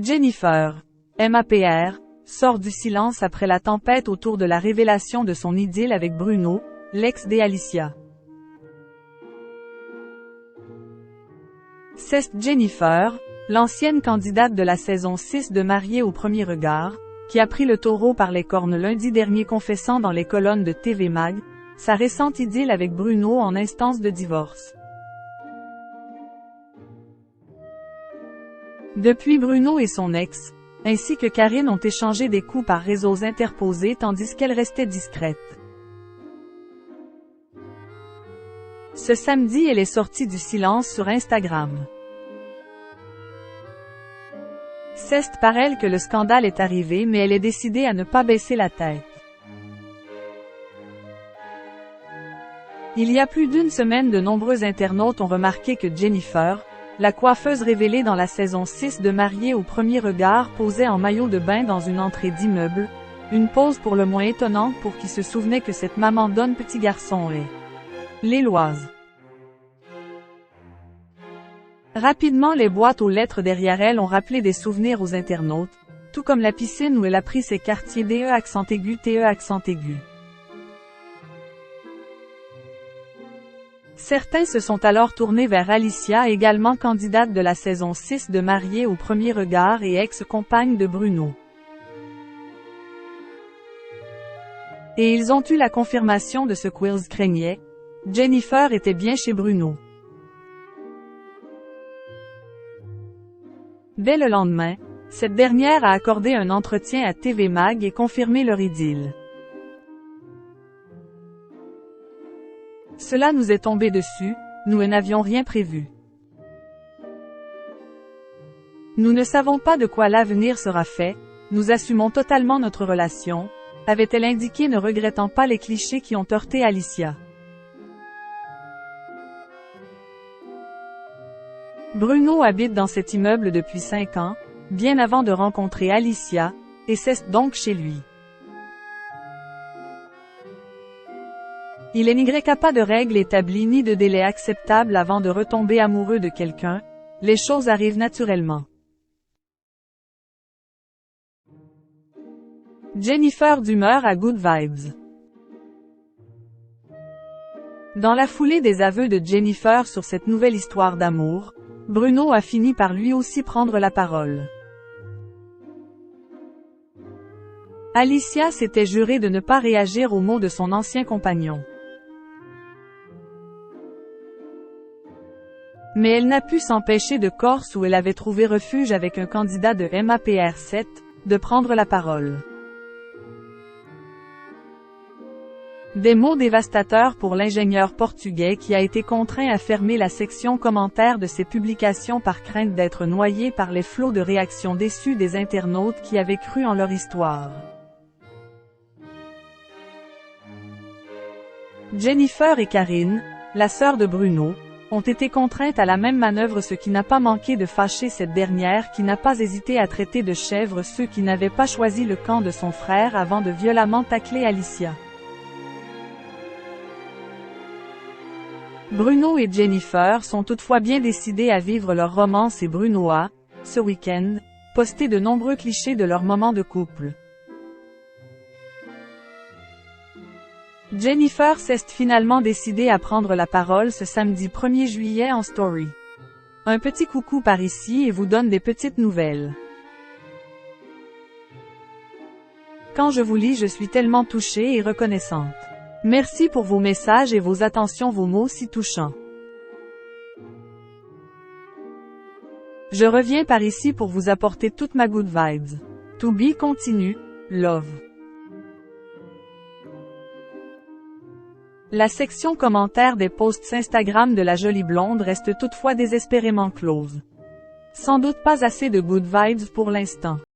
Jennifer, MAPR, sort du silence après la tempête autour de la révélation de son idylle avec Bruno, l'ex d'Alicia. C'est Jennifer, l'ancienne candidate de la saison 6 de Mariée au premier regard, qui a pris le taureau par les cornes lundi dernier confessant dans les colonnes de TV Mag, sa récente idylle avec Bruno en instance de divorce. Depuis, Bruno et son ex, ainsi que Karine ont échangé des coups par réseaux interposés tandis qu'elle restait discrète. Ce samedi, elle est sortie du silence sur Instagram. C'est par elle que le scandale est arrivé, mais elle est décidée à ne pas baisser la tête. Il y a plus d'une semaine, de nombreux internautes ont remarqué que Jennifer, la coiffeuse révélée dans la saison 6 de Mariée au premier regard, posait en maillot de bain dans une entrée d'immeuble, une pose pour le moins étonnante pour qui se souvenait que cette maman d'un petit garçon est lilloise. Rapidement, les boîtes aux lettres derrière elle ont rappelé des souvenirs aux internautes, tout comme la piscine où elle a pris ses quartiers DE accent aigu TE accent aigu. Certains se sont alors tournés vers Alicia, également candidate de la saison 6 de Mariée au premier regard et ex-compagne de Bruno. Et ils ont eu la confirmation de ce qu'ils craignaient, Jennifer était bien chez Bruno. Dès le lendemain, cette dernière a accordé un entretien à TV Mag et confirmé leur idylle. Cela nous est tombé dessus, nous n'avions rien prévu. Nous ne savons pas de quoi l'avenir sera fait, nous assumons totalement notre relation, avait-elle indiqué, ne regrettant pas les clichés qui ont heurté Alicia. Bruno habite dans cet immeuble depuis 5 ans, bien avant de rencontrer Alicia, et c'est donc chez lui. Il n'y a pas de règles établies ni de délai acceptable avant de retomber amoureux de quelqu'un, les choses arrivent naturellement. Jennifer d'humeur à Good Vibes. Dans la foulée des aveux de Jennifer sur cette nouvelle histoire d'amour, Bruno a fini par lui aussi prendre la parole. Alicia s'était jurée de ne pas réagir aux mots de son ancien compagnon. Mais elle n'a pu s'empêcher, de Corse où elle avait trouvé refuge avec un candidat de MAPR 7, de prendre la parole. Des mots dévastateurs pour l'ingénieur portugais qui a été contraint à fermer la section commentaires de ses publications par crainte d'être noyé par les flots de réactions déçues des internautes qui avaient cru en leur histoire. Jennifer et Karine, la sœur de Bruno, ont été contraintes à la même manœuvre, ce qui n'a pas manqué de fâcher cette dernière qui n'a pas hésité à traiter de chèvres ceux qui n'avaient pas choisi le camp de son frère avant de violemment tacler Alicia. Bruno et Jennifer sont toutefois bien décidés à vivre leur romance et Bruno a, ce week-end, posté de nombreux clichés de leur moment de couple. Jennifer s'est finalement décidée à prendre la parole ce samedi 1er juillet en story. Un petit coucou par ici et vous donne des petites nouvelles. Quand je vous lis, je suis tellement touchée et reconnaissante. Merci pour vos messages et vos attentions, vos mots si touchants. Je reviens par ici pour vous apporter toute ma good vibes. To be continue, love. La section commentaires des posts Instagram de la jolie blonde reste toutefois désespérément close. Sans doute pas assez de good vibes pour l'instant.